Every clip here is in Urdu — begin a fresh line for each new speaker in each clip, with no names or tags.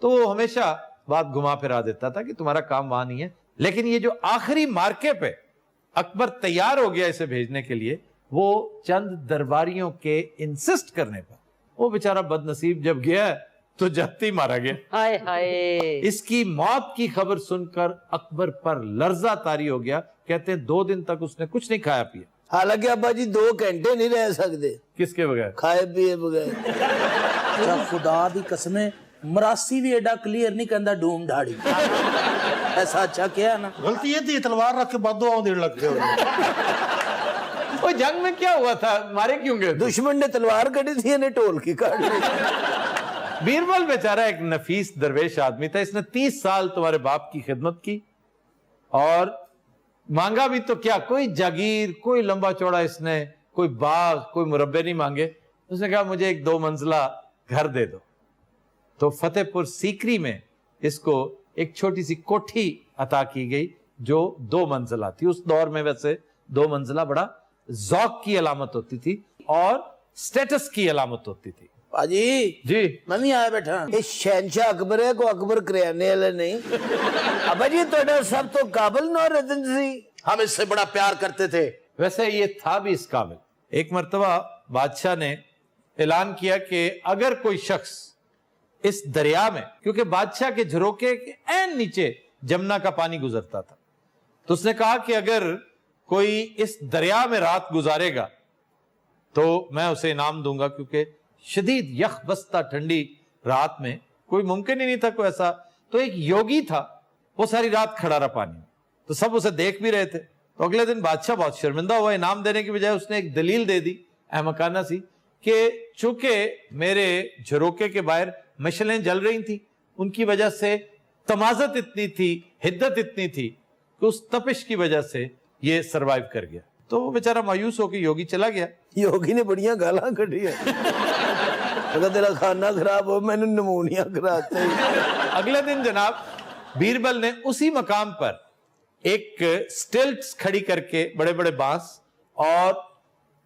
تو وہ ہمیشہ بات گھما پھرا دیتا تھا کہ تمہارا کام وہاں نہیں ہے. لیکن یہ جو آخری مارکے پہ اکبر تیار ہو گیا اسے بھیجنے کے لیے, وہ چند درباریوں کے انسسٹ کرنے پر, وہ بیچارہ بد نصیب جب گیا تو جاتی مارا گیا.
ہائے ہائے.
اس کی موت کی خبر سن کر اکبر پر لرزہ طاری ہو گیا. کہتے ہیں 2 دن تک اس نے کچھ نہیں کھایا پیا.
حالانکہ ابا جی 2 گھنٹے نہیں رہ سکتے
کس کے بغیر؟
کھائے پیے بغیر. خدا دی قسمیں مراسی بھی ایڈا کلیئر نہیں کہندا ڈوم ڈھاڑی. ایسا اچھا کیا نا.
غلطی یہ تھی تلوار رکھ کے بعد دعاؤں دین لگ گئے.
وہ جنگ میں کیا ہوا تھا, مارے کیوں گئے؟
دشمن نے تلوار کٹی تھی انہیں ٹول کی کاٹ لی.
بیربل بیچارہ ایک نفیس درویش آدمی تھا. اس نے 30 سال تمہارے باپ کی خدمت کی اور مانگا بھی تو کیا, کوئی جاگیر, کوئی لمبا چوڑا اس نے, کوئی باغ, کوئی مربع نہیں مانگے. اس نے کہا مجھے ایک 2 منزلہ گھر دے دو. تو فتح پور سیکری میں اس کو ایک چھوٹی سی کوٹھی عطا کی گئی جو 2 منزلہ تھی. اس دور میں ویسے 2 منزلہ بڑا ذوق کی علامت ہوتی تھی اور سٹیٹس کی علامت ہوتی تھی.
باجی
جی
میں بھی آیا بیٹھا. یہ شہنشاہ اکبر ہے کو اکبر کریانے والے نہیں. ابا جی تھوڑا سب تو قابل نہ رتن سی, ہم اس سے بڑا پیار کرتے تھے.
ویسے یہ تھا بھی اس قابل. ایک مرتبہ بادشاہ نے اعلان کیا کہ اگر کوئی شخص اس دریا میں, کیونکہ بادشاہ کے جھروکے کے عین نیچے جمنا کا پانی گزرتا تھا, تو اس نے کہا کہ اگر کوئی اس دریا میں رات گزارے گا تو میں اسے انعام دوں گا, کیونکہ شدید یخ بستہ ٹھنڈی رات میں کوئی ممکن ہی نہیں تھا کوئی ایسا. تو ایک یوگی تھا, وہ ساری رات کھڑا رہا پانی میں, تو سب اسے دیکھ بھی رہے تھے. تو اگلے دن بادشاہ بہت شرمندہ ہوا. انعام دینے کی بجائے اس نے ایک دلیل دے دی احمقانہ سی کہ چونکہ میرے جھروکے کے باہر مشلیں جل رہی تھیں, ان کی وجہ سے تمازت اتنی تھی, حدت اتنی تھی کہ اس تپش کی وجہ سے یہ سروائیو کر گیا. تو وہ بیچارہ مایوس ہو کے یوگی چلا گیا.
یوگی نے بڑیاں گالاں کٹی ہے. اگر تیرا کھانا خراب ہو میں نے نمونیا کراتا ہے.
اگلے دن جناب بیربل نے اسی مقام پر ایک سٹلٹس کھڑی کر کے, بڑے بڑے بانس, اور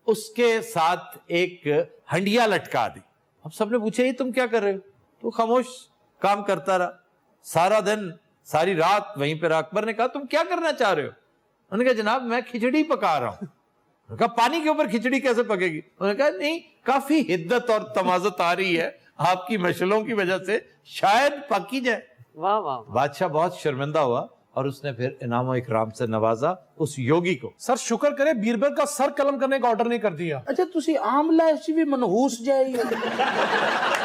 اس کے ساتھ ایک ہنڈیا لٹکا دی. اب سب نے پوچھا یہ تم کیا کر رہے ہو؟ تو خاموش کام کرتا رہا. سارا دن ساری رات وہیں پہ رہا. اکبر نے کہا تم کیا کرنا چاہ رہے ہو؟ انہوں نے کہا جناب میں کھچڑی پکا رہا ہوں. انہوں نے کہا پانی کے اوپر کھچڑی کیسے پکے گی؟ انہوں نے کہا نہیں, کافی حدت اور تمازت آ رہی ہے آپ کی مشلوں کی وجہ سے, شاید پکی جائے.
واہ واہ.
بادشاہ بہت شرمندہ ہوا اور اس نے پھر انعام و اکرام سے نوازا اس یوگی کو.
سر شکر کرے بیربل کا سر قلم کرنے کا آرڈر نہیں کر دیا.
اچھا تسی عاملہ ایسی بھی منحوس جائے.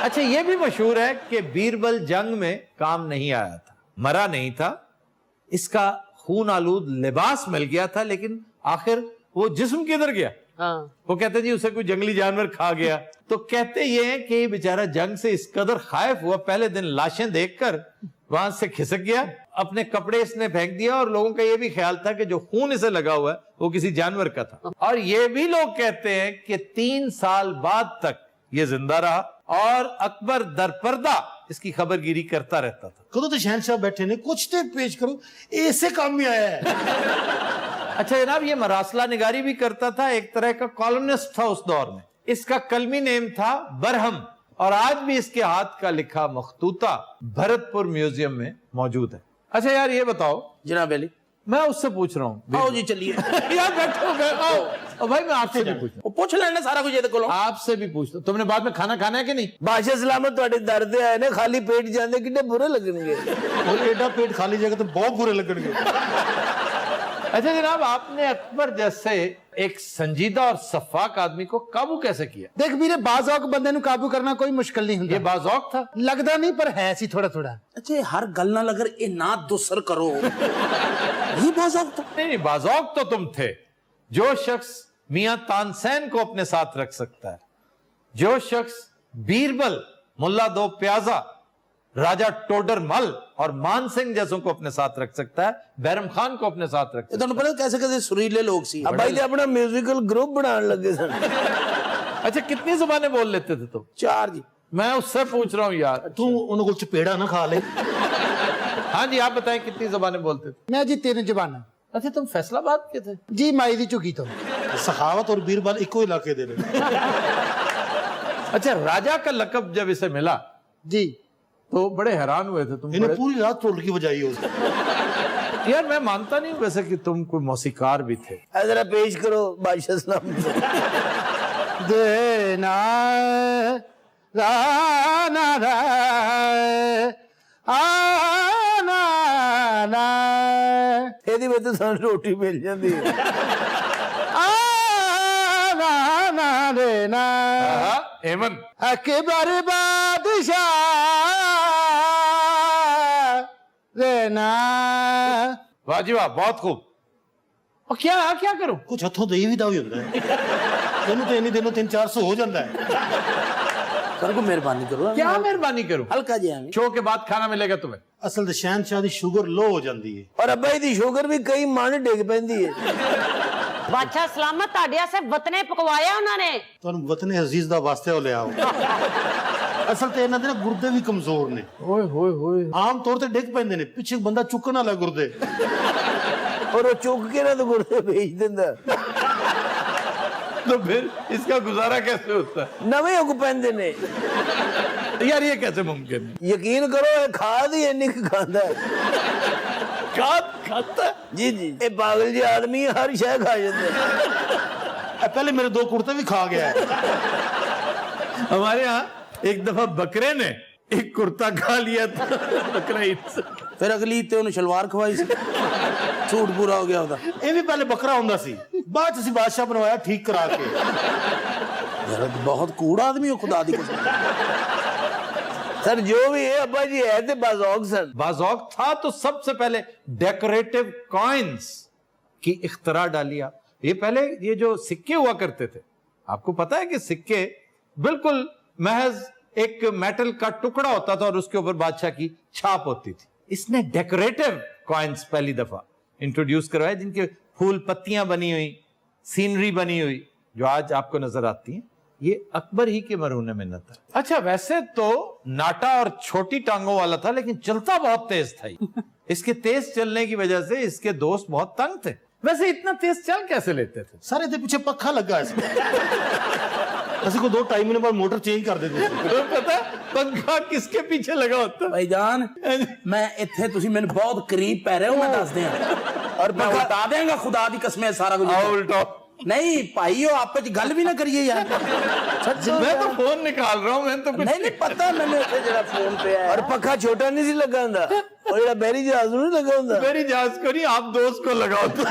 اچھا یہ بھی مشہور ہے کہ بیربل جنگ میں کام نہیں آیا تھا, مرا نہیں تھا, اس کا خون آلود لباس مل گیا تھا, لیکن آخر وہ جسم کدھر گیا؟
ہاں
وہ کہتے جی اسے کوئی جنگلی جانور کھا گیا. تو کہتے یہ ہیں کہ یہ بیچارہ جنگ سے اس قدر خائف ہوا, پہلے دن لاشیں دیکھ کر وہاں سے کھسک گیا, اپنے کپڑے اس نے پھینک دیا, اور لوگوں کا یہ بھی خیال تھا کہ جو خون اسے لگا ہوا ہے وہ کسی جانور کا تھا. اور یہ بھی لوگ کہتے ہیں کہ 3 سال بعد تک یہ زندہ رہا اور اکبر در پردہ اس کی خبر گیری کرتا رہتا تھا.
کدو تو شہنشاہ بیٹھے نے کچھ تے پیش کرو, ایسے کام میں آیا ہے.
اچھا جناب یہ مراسلہ نگاری بھی کرتا تھا, ایک طرح کا کالمنسٹ تھا اس دور میں. اس کا کلمی نیم تھا برہم, اور آج بھی اس کے ہاتھ کا لکھا مخطوطہ بھرت پور میوزیم میں موجود ہے. اچھا یار یہ بتاؤ
جناب علی,
میں اس سے پوچھ رہا ہوں.
آؤ جی چلیے.
یار بیٹھو آؤ بھائی, میں آپ سے بھی پوچھ رہا ہوں.
پوچھ لینا سارا کچھ. یہ
آپ سے بھی پوچھتا ہوں, تم نے بعد میں کھانا کھانا ہے کہ نہیں؟
بادشاہ سلامت تواڈے درد آئے نے, خالی پیٹ جاندے کتنے برے لگن گے.
اور ایڈا پیٹ کھا لیجیے گا تو بہت برے لگن گے.
اچھا جناب آپ نے اکبر جیسے ایک سنجیدہ اور شفاق آدمی کو قابو کیسے کیا؟
دیکھ میرے بازوق بندے نو قابو کرنا کوئی مشکل نہیں
یہ
ہوندا.
بازوق تھا؟
لگدا نہیں پر ہے سی تھوڑا تھوڑا.
اچھا ہر گل نہ لگر اے نہ دوسر کرو. یہ بازوق تھا؟
نہیں بازوق تو تم تھے. جو شخص میاں تانسین کو اپنے ساتھ رکھ سکتا ہے, جو شخص بیربل, ملا دو پیازا, راجہ ٹوڈر مل اور مان سنگھ جیسوں کو اپنے ساتھ رکھ سکتا ہے, بیرم خان کو اپنے ساتھ رکھ سکتا
تمہیں پتہ کیسے کیسے سریلے لوگ سی. اب بھائی اپنا میوزیکل گروپ بنان لگے سن.
ہے. اچھا کتنی زبانیں بول لیتے تھے تم؟
4 جی.
میں اس سے پوچھ رہا ہوں یار.
تو انہوں کو چپیڑا نہ کھا لے.
ہاں جی آپ بتائیں کتنی زبانیں بولتے تھے؟
میں جی 3 زباناں.
اچھا تم فیصل آباد کے تھے؟
جی مائی دی چکی تو.
سخاوت اور بیربل ایک ہی علاقے دے رہے.
اچھا راجہ کا لقب جب اسے ملا
جی
تو بڑے حیران ہوئے تھے تم
انہیں پوری رات ٹولکی بجائی ہو.
یار میں مانتا نہیں ویسے کہ تم کوئی موسیقار بھی تھے.
ذرا پیش کرو بادشاہ سلام.
دینا رانا رائے آنا نا
ਇਹਦੀ ਵਿੱਚ ਸਾਨੂੰ ਰੋਟੀ ਮਿਲ ਜਾਂਦੀ ਹੈ.
آنا نا دینا
ایمن
اکبر بادشاہ دینا.
واہ جی واہ بہت خوب. اور کیا کروں؟
ਕੁਝ ਹੱਥੋਂ ਦੇ ਵੀ ਦਾ ਵੀ ਹੁੰਦਾ ਹੈ. ਇਹਨੂੰ ਤੇ ਇੰਨੀ ਦਿਨੋਂ 300-400 ਹੋ ਜਾਂਦਾ ਹੈ.
ਸਰ ਕੋ ਮਿਹਰਬਾਨੀ ਕਰੋ.
کیا مہربانی کروں؟
ਹਲਕਾ ਜਿਹਾ
شو کے بعد کھانا ملے گا تمہیں.
ਅਸਲ ਤੇ ਸ਼ਹਿਨਸ਼ਾਹ ਦੀ ਸ਼ੂਗਰ ਲੋ ਹੋ ਜਾਂਦੀ ਹੈ.
ਔਰ ਅੱਬਾ ਜੀ ਦੀ ਸ਼ੂਗਰ ਵੀ ਕਈ ਮਣ ਡਿੱਗ ਪੈਂਦੀ ਹੈ.
ਬਾਦਸ਼ਾਹ ਸਲਾਮਤ ਤੁਹਾਡੇ ਵਾਸਤੇ ਵਤਨੇ ਪਕਵਾਇਆ ਉਹਨਾਂ ਨੇ.
ਤੁਹਾਨੂੰ ਵਤਨ ਅਜ਼ੀਜ਼ ਦਾ ਵਾਸਤੇ ਉਹ ਲਿਆਓ. ਅਸਲ ਤੇ ਇਹਨਾਂ ਦੇ ਨਾ ਗੁਰਦੇ ਵੀ ਕਮਜ਼ੋਰ ਨੇ.
اوئے ہوئے ہوئے.
ਆਮ ਤੌਰ ਤੇ ਡਿੱਗ ਪੈਂਦੇ ਨੇ, ਪਿੱਛੇ ਬੰਦਾ ਚੁੱਕਣ ਵਾਲਾ ਗੁਰਦੇ.
ਔਰ ਉਹ ਚੁੱਕ ਕੇ ਨਾ ਤੇ ਗੁਰਦੇ ਵੇਚ ਦਿੰਦਾ.
تو پھر اس کا گزارا کیسے ہوتا ہے؟
ਨਵੇਂ ਉਗ ਪੈਂਦੇ ਨੇ.
یار یہ کیسے ممکن ہے؟
ਯਕੀਨ ਕਰੋ ਇਹ ਖਾਦ ਹੀ ਇੰਨੀ ਕੁ ਖਾਂਦਾ ਹੈ.
کھاتا ہے؟
ਜੀ ਜੀ ਇਹ ਪਾਗਲ ਜਿਹਾ ਆਦਮੀ ਹਰ ਸ਼ੈ ਖਾ ਜਾਂਦਾ ਹੈ.
ਇਹ ਪਹਿਲੇ ਮੇਰੇ 2 ਕੁੜਤੇ ਵੀ ਖਾ ਗਿਆ ਹੈ.
ہمارے ہاں ایک دفعہ بکرے نے ایک کرتا کھا لیا تھا بکرا عید سے.
ਫਿਰ ਅਗਲੀ ਤੇ ਉਹਨੂੰ ਸ਼ਲਵਾਰ ਖਵਾਈ ਸੀ. ਝੂਠ ਪੂਰਾ ਹੋ ਗਿਆ ਉਹਦਾ.
ਇਹ ਵੀ ਪਹਿਲੇ ਬੱਕਰਾ ਹੁੰਦਾ ਸੀ, ਬਾਅਦ ਚ ਅਸੀਂ ਬਾਦਸ਼ਾਹ ਬਣਵਾਇਆ ਠੀਕ ਕਰਾ ਕੇ.
ਯਾਰ ਬਹੁਤ ਕੂੜ ਆਦਮੀ ਹੋ ਖੁਦਾ ਦੀ ਕਸਮ. سر جو بھی ہے ابا جی ہے تھے بازوق سن.
بازوق تھا تو سب سے پہلے ڈیکوریٹو کوائنز کی اختراع ڈالی. آپ یہ پہلے یہ جو سکے ہوا کرتے تھے آپ کو پتا ہے کہ سکے بالکل محض ایک میٹل کا ٹکڑا ہوتا تھا اور اس کے اوپر بادشاہ کی چھاپ ہوتی تھی. اس نے ڈیکوریٹو کوائنز پہلی دفعہ انٹروڈیوس کروائے جن کے پھول پتیاں بنی ہوئی, سینری بنی ہوئی جو آج آپ کو نظر آتی ہیں. یہ اکبر ہی کے مرہون منت ہے. اچھا ویسے تو ناٹا اور چھوٹی ٹانگوں والا تھا لیکن چلتا بہت تیز تھا. اس کے تیز چلنے کی وجہ سے اس کے دوست بہت تنگ تھے. ویسے اتنا تیز چل کیسے لیتے تھے؟
ਸਾਰੇ ਦੇ ਪਿੱਛੇ ਪੱਖਾ ਲੱਗਾ ਹੈ. ਅਸੀਂ ਕੋ 2 ਟਾਈਮ ਬਾਅਦ ਮੋਟਰ ਚੇਂਜ ਕਰ ਦਿੰਦੇ ਸੀ.
پتا پنکھا کس کے پیچھے لگا ہوتا؟
بھائی جان میں اتھے تسی میں بہت قریب پہ رہے ہو, میں دس دیا اور میں بتا دیں گا خدا دی قسم ہے سارا کچھ.
الٹا
نہیں بھائی ہو آپ گل بھی نہ کریے یار.
میں تو فون نکال رہا ہوں. میں تو
نہیں نہیں پتہ میں نے جڑا فون پہ ہے.
اور پکھا چھوٹا نہیں سی لگا ہوندا اور جڑا بحری جہاز نہیں لگا ہوندا.
میری جہاز کو نہیں آپ دوست کو لگا ہوتا.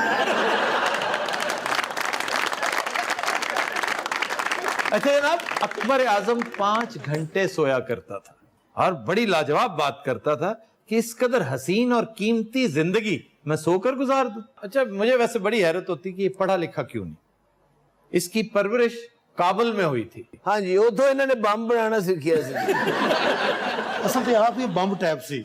اچھا جناب اکبر اعظم 5 گھنٹے سویا کرتا تھا اور بڑی لاجواب بات کرتا تھا کہ اس قدر حسین اور قیمتی زندگی میں سو کر گزار دوں. اچھا مجھے ویسے بڑی حیرت ہوتی کہ یہ پڑھا لکھا کیوں نہیں. اس کی پرورش کابل میں ہوئی تھی.
ہاں جی اتوں انہوں نے بم بنانا سیکھیا سی.
ਅਸਲ ਤੇ ਆਪ ਹੀ ਬੰਬ ਟੈਪ ਸੀ.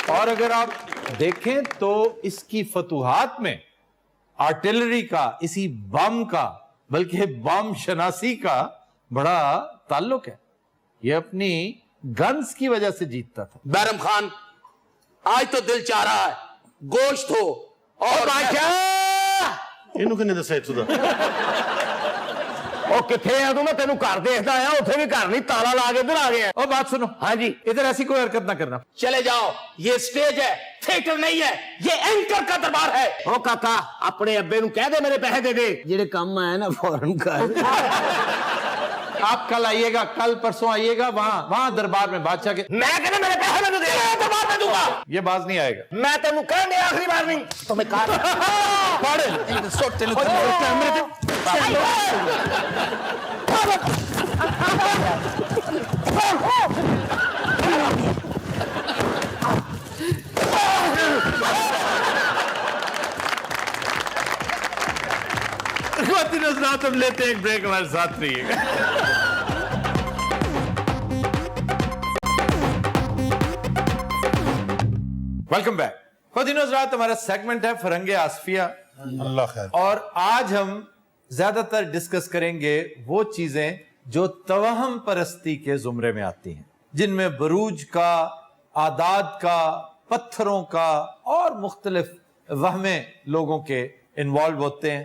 اور اگر آپ دیکھیں تو اس کی فتوحات میں آرٹلری کا, اسی بم کا, بلکہ بم شناسی کا بڑا تعلق ہے. یہ اپنی گنز کی وجہ سے جیتتا تھا.
بیرم خان آج تو دل چاہ رہا ہے گوشت ہو اور
ਇਹਨੂੰ ਕਿਹਨੇ ਦੱਸਿਆ ਇੱਥੋਂ ਦਾ?
ਉਹ ਕਿੱਥੇ ਆ ਤੂੰ? ਮੈਂ ਤੈਨੂੰ ਘਰ ਦੇਖਦਾ ਆਇਆ, ਉੱਥੇ ਵੀ ਘਰ ਨਹੀਂ, ਤਾਲਾ ਲਾ ਕੇ ਇੱਧਰ ਆ ਗਿਆ.
اور بات سنو, ہاں جی ادھر ایسی کوئی حرکت نہ کرنا.
چلے جاؤ. یہ سٹیج ہے, تھیٹر نہیں ہے, یہ اینکر کا دربار ہے.
ਉਹ ਕਾਕਾ ਆਪਣੇ ਅੱਬੇ ਨੂੰ ਕਹਿ ਦੇ ਮੇਰੇ ਪੈਸੇ ਦੇ ਦੇ. ਜਿਹੜੇ ਕੰਮ ਆਏ ਨਾ ਫੌਰਨ ਕਰ.
آپ کل آئیے گا, کل پرسوں آئیے گا, وہاں دربار میں بادشاہ کے.
میں کہنا میرے پیسے میں دے رہا دربار میں دوں گا.
یہ باز نہیں آئے گا.
میں تینوں کہنے آخری بار نہیں تو میں کہا پڑھ سوٹ تینوں
خواتین حضرات ہم لیتے ہیں ایک بریک, ہمارے ساتھ رہیے گا. Welcome back. خواتین حضرات ہمارا سیگمنٹ ہے فرنگ آصفیہ,
اللہ خیر.
اور آج ہم زیادہ تر ڈسکس کریں گے وہ چیزیں جو توہم پرستی کے زمرے میں آتی ہیں, جن میں بروج کا, اعداد کا, پتھروں کا اور مختلف وہمیں لوگوں کے انوالو ہوتے ہیں.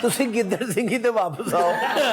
ਤੁਸੀਂ ਗਿੱਦੜ ਸਿੰਘੀ ਤੇ ਵਾਪਸ ਆਓ।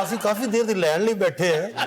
ਅਸੀਂ ਕਾਫੀ ਦੇਰ ਦੀ ਲੈਣ ਲਈ ਬੈਠੇ ਆ,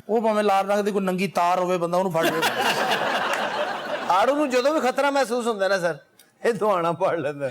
ਉਹ ਭਾਵੇਂ ਲਾਲ ਰੰਗ ਦੀ ਕੋਈ ਨੰਗੀ ਤਾਰ ਹੋਵੇ, ਬੰਦਾ ਉਹਨੂੰ ਫੜ ਲੇ।
ਆੜੂ ਨੂੰ ਜਦੋਂ ਵੀ ਖਤਰਾ ਮਹਿਸੂਸ ਹੁੰਦਾ ਨਾ ਸਰ, ਇਹ ਦੁਆਣਾ ਪੜ ਲੈਂਦਾ।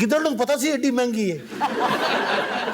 ਗਿੱਦੜ ਨੂੰ ਪਤਾ ਸੀ ਏਡੀ ਮਹਿੰਗੀ ਹੈ।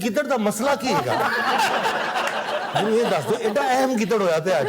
ਗਿੱਦੜ ਦਾ ਮਸਲਾ ਕੀ ਹੈਗਾ? ਮੈਨੂੰ ਇਹ ਦੱਸ ਦਿਓ, ਐਡਾ ਅਹਿਮ ਗਿੱਦੜ ਹੋਇਆ ਪਿਆ ਅੱਜ।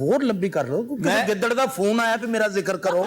ਹੋਰ ਲੰਬੀ ਕਰ ਲਓ। ਕਿਸੇ ਗਿੱਦੜ ਦਾ ਫੋਨ ਆਇਆ ਤੇ ਮੇਰਾ ਜ਼ਿਕਰ ਕਰੋ।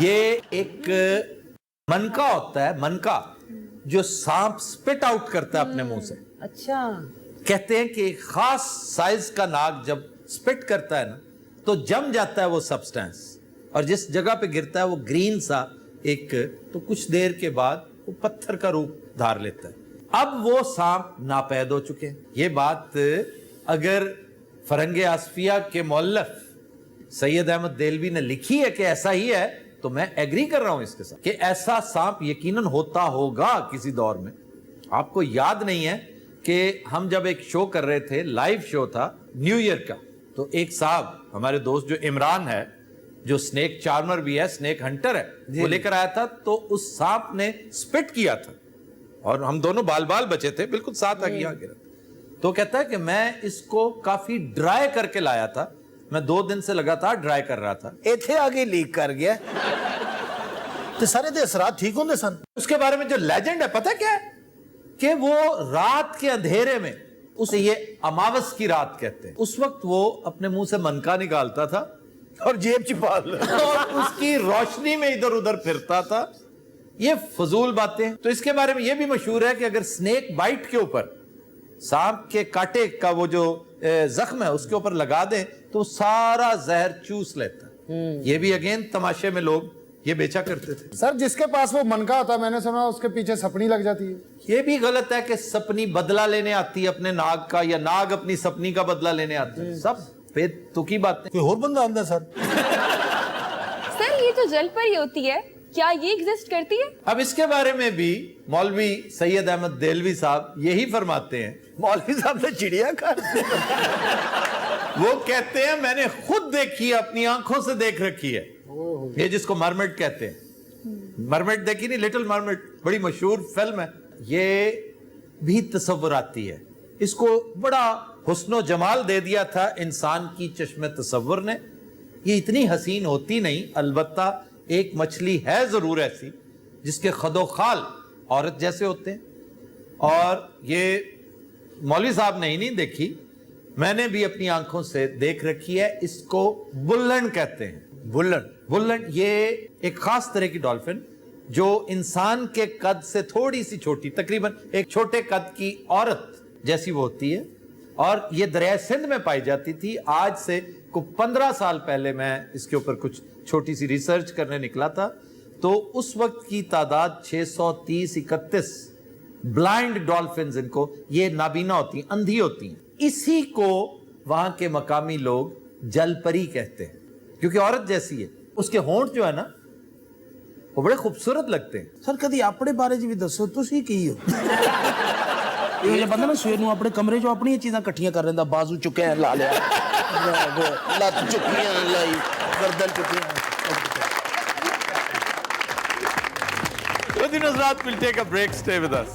یہ ایک منکا ہوتا ہے, منکا, جو سانپ سپٹ آؤٹ کرتا ہے اپنے منہ سے.
اچھا.
کہتے ہیں کہ ایک خاص سائز کا ناگ جب سپٹ کرتا ہے نا تو جم جاتا ہے وہ سبسٹینس, اور جس جگہ پہ گرتا ہے وہ گرین سا ایک, تو کچھ دیر کے بعد وہ پتھر کا روپ دھار لیتا ہے. اب وہ سانپ ناپید ہو چکے ہیں. یہ بات اگر فرنگ آصفیہ کے مؤلف سید احمد دہلوی نے لکھی ہے کہ ایسا ہی ہے, تو میں ایگری کر رہا ہوں اس کے ساتھ کہ ایسا سانپ یقیناً ہوتا ہوگا کسی دور میں. آپ کو یاد نہیں ہے کہ ہم جب ایک شو کر رہے تھے, لائیو شو تھا نیو ایئر کا, تو ایک صاحب ہمارے دوست جو عمران ہے, جو سنیک چارمر بھی ہے, سنیک ہنٹر ہے, وہ لے کر آیا تھا, تو اس سانپ نے سپٹ کیا تھا اور ہم دونوں بال بال بچے تھے, بالکل ساتھ آگے یہاں گرا. تو کہتا ہے کہ میں اس کو کافی ڈرائی کر کے لایا تھا, میں 2 دن سے لگاتار ڈرائی کر رہا تھا.
ایتھے آگے لیک کر گیا.
تے سارے دے اثرات ٹھیک ہوندے سن.
اس کے بارے میں جو لیجنڈ ہے پتہ کیا ہے, کہ وہ رات کے اندھیرے میں, اسے یہ اماوس کی رات کہتے ہیں, اس وقت وہ اپنے منہ سے منکا نکالتا تھا
اور جیب چھپا لیتا,
اور اس کی روشنی میں ادھر ادھر پھرتا تھا. یہ فضول باتیں. تو اس کے بارے میں یہ بھی مشہور ہے کہ اگر سنیک بائٹ کے اوپر, سانپ کے کاٹے کا وہ جو زخم ہے اس کے اوپر لگا دیں تو سارا زہر چوس لیتا ہے. یہ بھی اگین تماشے میں لوگ یہ بیچا کرتے تھے.
سر جس کے پاس وہ منکا ہوتا ہے, میں نے سنا اس کے پیچھے سپنی لگ جاتی ہے.
یہ بھی غلط ہے کہ سپنی بدلہ لینے آتی ہے اپنے ناگ کا, یا ناگ اپنی سپنی کا بدلہ لینے آتا ہے. سب بے تکی باتیں.
کوئی اور بندہ آندا سر.
سر یہ جو جل پری ہوتی ہے, کیا یہ ایگزسٹ کرتی ہے؟
اب اس کے بارے میں بھی مولوی سید احمد دہلوی صاحب یہی فرماتے ہیں.
مولوی صاحب نے چڑیا کر,
وہ کہتے ہیں میں نے خود دیکھی ہے, اپنی آنکھوں سے دیکھ رکھی ہے. یہ جس کو مرمٹ کہتے ہیں, مرمٹ دیکھی نہیں, لٹل مرمٹ, بڑی مشہور فلم ہے. یہ بھی تصوراتی ہے. اس کو بڑا حسن و جمال دے دیا تھا انسان کی چشم تصور نے. یہ اتنی حسین ہوتی نہیں, البتہ ایک مچھلی ہے ضرور ایسی جس کے خد و خال عورت جیسے ہوتے ہیں, اور یہ مولوی صاحب نے ہی نہیں دیکھی, میں نے بھی اپنی آنکھوں سے دیکھ رکھی ہے. اس کو بلن کہتے ہیں. بلن یہ ایک خاص طرح کی ڈالفن جو انسان کے قد سے تھوڑی سی چھوٹی, تقریباً ایک چھوٹے قد کی عورت جیسی وہ ہوتی ہے, اور یہ دریائے سندھ میں پائی جاتی تھی. آج سے 15 سال پہلے میں اس کے اوپر کچھ چھوٹی سی ریسرچ کرنے نکلا تھا, تو اس وقت کی تعداد 630-31 بلائنڈ ڈالفنز, ان کو, یہ نابینا ہوتی ہیں, اندھی ہوتی ہیں. اسی کو وہاں کے مقامی لوگ جل پری کہتے ہیں, کیونکہ عورت جیسی ہے. اس کے ہونٹ جو ہے نا وہ بڑے خوبصورت لگتے ہیں.
سر کدی اپنے بارے بھی دسو, تسی کی ہو؟ یہ بندہ نا سویر نو اپنے کمرے جو اپنی چیزاں کٹھیاں کر رہندا, بازو چکے ہیں لا لیا,
لت چکیاں لائی, گردن چکیاں.
Good Nusrat, we'll take a break. Stay with us.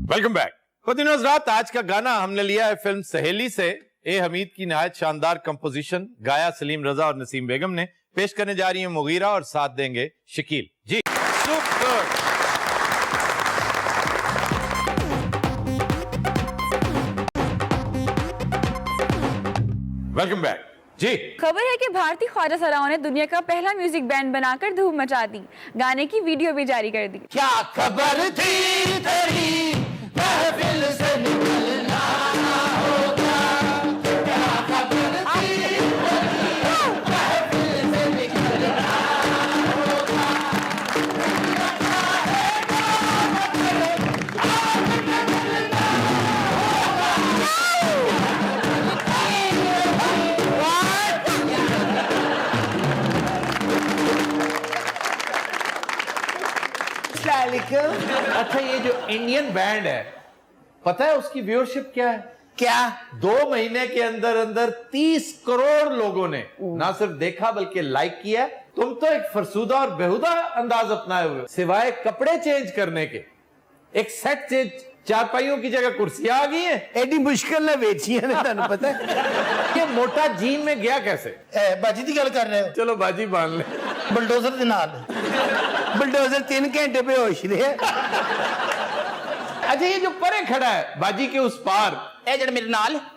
Welcome back. Good Nusrat, آج کا گانا ہم نے لیا ہے فلم سہیلی سے. اے حمید کی نہایت شاندار کمپوزیشن, گایا سلیم رضا اور نسیم بیگم نے. پیش کرنے جا رہی ہیں مغیرہ اور ساتھ دیں گے شکیل جی. سپر. ویلکم بیک جی.
خبر ہے کہ بھارتی خواجہ سراؤں نے دنیا کا پہلا میوزک بینڈ بنا کر دھوم مچا دی. گانے کی ویڈیو بھی جاری کر دی.
کیا خبر تھی تیری محفل سے نکلنا ہوگا, کیا خبر تھی محفل سے نکلنا ہوگا.
اچھا, یہ جو انڈین بینڈ ہے, پتہ ہے اس کی ویورشپ کیا ہے؟
کیا
2 مہینے کے اندر اندر 30 کروڑ لوگوں نے نہ صرف دیکھا بلکہ لائک کیا. تم تو ایک فرسودہ اور بےہودہ انداز اپنائے ہوئے, سوائے کپڑے چینج کرنے کے. ایک سیٹ چینج, 4 پائیوں کی جگہ کرسیاں آ گئی ہیں.
ایڈی مشکل نے بیچی ہیں, تمہیں پتہ ہے
یہ موٹا جین میں گیا کیسے؟
باجی دی گل کر رہے ہو؟
چلو باجی مان لیں.
بلڈوزر دے نال.
بلڈوزر 3 گھنٹے پہ ہوش رہے.
اچھا, یہ جو پرے کھڑا ہے باجی کے اس پار,
ਇਹ ਜਿਹੜਾ ਮੇਰੇ ਨਾਲ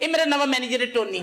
ਇਹ ਮੇਰਾ ਨਵਾਂ ਮੈਨੇਜਰ ਹੈ ਟੋਨੀ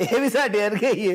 ਇਹ ਵੀ ਸਾਡੇ ਵਰਗੇ ਹੀ ਹੈ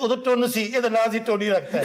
ਉਦੋਂ ਟੋਨ ਸੀ ਇਹਦਾ ਨਾਂ ਸੀ ਟੋਨੀ ਰੱਖਤਾ ਹੈ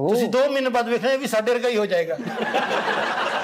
ਤੁਸੀਂ 2 ਮਹੀਨੇ ਬਾਅਦ ਵੇਖਣਾ ਇਹ ਵੀ ਸਾਡੇ ਵਰਗਾ ਹੀ ਹੋ ਜਾਏਗਾ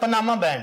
ਪਨਾਮਾ ਬੈਂਡ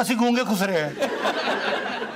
ਅਸੀਂ ਗੂੰਗੇ ਖੁਸਰੇ ਆ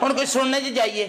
ਹੁਣ ਕੋਈ ਸੁਣਨੇ ਚ ਜਾਈਏ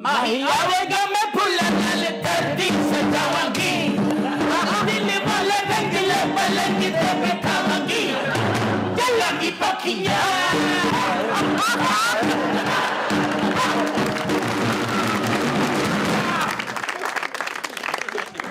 ਮਾਹੀ ਆਵੇਗਾ ਮੈਂ ਫੁੱਲਾਂ ਨਾਲ ਧਰਤੀ ਸਜਾਵਾਂਗੀ ਦਿਲ ਵਾਲੇ ਰੰਗਲੇ ਪਲੰਗ ਤੇ ਬਿਠਾਵਾਂਗੀ ਚੱਲਾਂਗੀ ਪੱਖੀਆਂ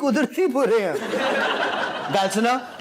ਕੁਦਰਤੀ ਬੁਰੇ ਆ ਗੱਲ ਸੁਣੋ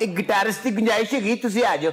ਇੱਕ ਗਿਟਾਰਿਸਟ ਦੀ ਗੁੰਜਾਇਸ਼ ਹੈਗੀ ਤੁਸੀਂ ਆ ਜਾਓ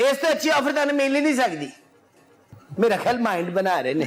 ਇਸ ਤੋਂ ਅੱਛੀ ਆਫਰ ਤੁਹਾਨੂੰ ਮਿਲ ਹੀ ਨਹੀਂ ਸਕਦੀ ਮੇਰਾ ਖਿਆਲ ਮਾਈਂਡ ਬਣਾ ਰਹੇ ਨੇ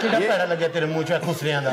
ਕਿਹੜਾ ਪੈੜਾ ਲੱਗਿਆ ਤੇਰੇ ਮੂੰਹ 'ਚ ਖੁਸਰਿਆਂ ਦਾ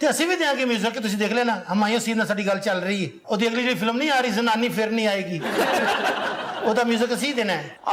ਤੇ ਅਸੀਂ ਵੀ ਦਿਆਂਗੇ ਮਿਊਜ਼ਿਕ ਤੁਸੀਂ ਦੇਖ ਲੈਣਾ ਹਮਾਇਓ ਸੀਨ ਨਾਲ ਸਾਡੀ ਗੱਲ ਚੱਲ ਰਹੀ ਹੈ ਉਹਦੀ ਅਗਲੀ ਜਿਹੜੀ ਫਿਲਮ ਨਹੀਂ ਆ ਰਹੀ ਜ਼ਨਾਨੀ ਫਿਰ ਨਹੀਂ ਆਏਗੀ ਉਹਦਾ ਮਿਊਜ਼ਿਕ ਅਸੀਂ ਦੇਣਾ ਹੈ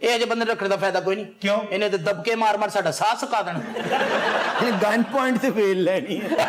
ਇਹ ਅਜੇ ਬੰਦੇ ਰੱਖਣ ਦਾ ਫਾਇਦਾ ਕੋਈ ਨਹੀਂ
ਕਿਉਂ?
ਇਹਨੇ ਤੇ ਦਬਕੇ ਮਾਰ ਮਾਰ ਸਾਡਾ ਸਾਹ ਸੁਕਾ ਦੇਣਾ
ਗਨ ਪੁਆਇੰਟ ਤੇ ਵੇਲ ਲੈਣੀ ਹੈ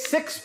6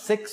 6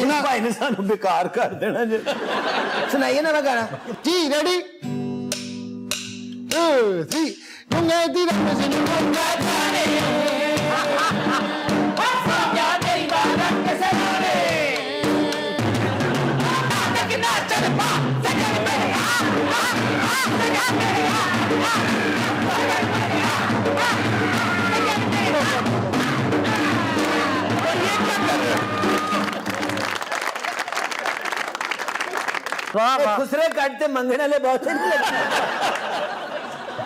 ਇਹਨਾਂ ਭਾਈ ਨੇ ਸਾਨੂੰ ਬੇਕਾਰ ਕਰ ਦੇਣਾ ਜੇ ਸੁਣਾਈਏ ਨਾ ਗਾਣਾ
ਜੀ ਰੈਡੀ 2 3 ਗੁੰਗੇ ਦੀ ਰੰਗ ਸੇ ਗੁੰਗਾ ਜਾਣੇ
ਯਾ ਤੇਰੀ ਬਾਤ ਕੇ ਸਰਾਣੇ ਕਿੰਨਾ ਚੱਲ ਪਾ ਸਜਣ ਮੇਰੇ
ਵਾਹ ਖੁਸਰੇ ਕੱਢ ਤੇ ਮੰਗਣ ਵਾਲੇ ਬਹੁਤ ਨਹੀਂ ਲੱਗੇ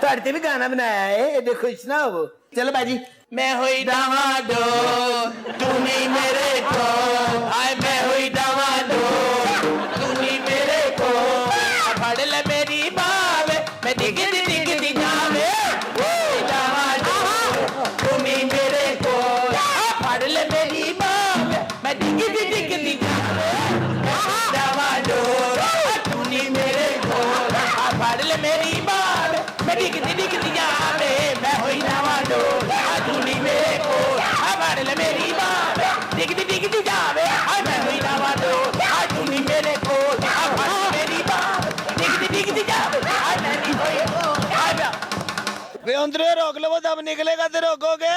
ਤੁਹਾਡੇ ਤੇ ਵੀ ਗਾਣਾ ਬਣਾਇਆ ਹੈ ਇਹਦੇ ਖੁਸ਼ ਨਾ ਹੋਵੋ ਚਲੋ ਬਾਜੀ
ਮੈਂ ਹੋਈ ਡਾਵਾਡੋ ਤੂੰ ਨਹੀਂ ਮੇਰੇ ਕੋ ਆਏ ਮੈਂ ਹੋਈ ਡਾਵਾਡੋ ਤੂੰ ਨਹੀਂ ਮੇਰੇ ਕੋ ਫੜ ਲੈ ਮੇਰੀ ਬਾਵੇ ਮੈਂ ਡਿੱਗਦੀ ਡਿੱਗਦੀ ਜਾਵੇ ਡਾਵਾਡੋ ਤੂੰ ਨਹੀਂ ਮੇਰੇ ਕੋ ਫੜ ਲੈ ਮੇਰੀ ਬਾਵੇ ਮੈਂ ਡਿੱਗਦੀ ਡਿੱਗਦੀ ਜਾਵੇ ਡਾਵਾਡੋ ਤੂੰ ਨਹੀਂ ਮੇਰੇ ਕੋ ਫੜ ਲੈ ਮੇਰੀ ਬਾਵੇ ਮੈਂ ਡਿੱਗਦੀ ਡਿੱਗਦੀ ਜਾਵੇ ਮੈਂ ਹੋਈ ਡਾਵਾਡੋ ਤੂੰ ਨਹੀਂ ਮੇਰੇ ਕੋ ਫੜ ਲੈ ਮੇਰੀ ਬਾਵੇ ਡਿੱਗਦੀ ਡਿੱਗਦੀ ਜਾਵੇ ਮੈਂ ਹੋਈ ਡਾਵਾਡੋ ਤੂੰ ਨਹੀਂ ਮੇਰੇ ਕੋ ਫੜ ਲੈ ਮੇਰੀ ਬਾਵੇ ਡਿੱਗਦੀ ਡਿੱਗਦੀ ਜਾਵੇ ਮੈਂ ਨਹੀਂ ਹੋਈ
ਵੇ ਅੰਦਰੇ ਰੋਕ ਲਵੋ ਦਮ ਨਿਕਲੇਗਾ ਤੇ ਰੋਕੋਗੇ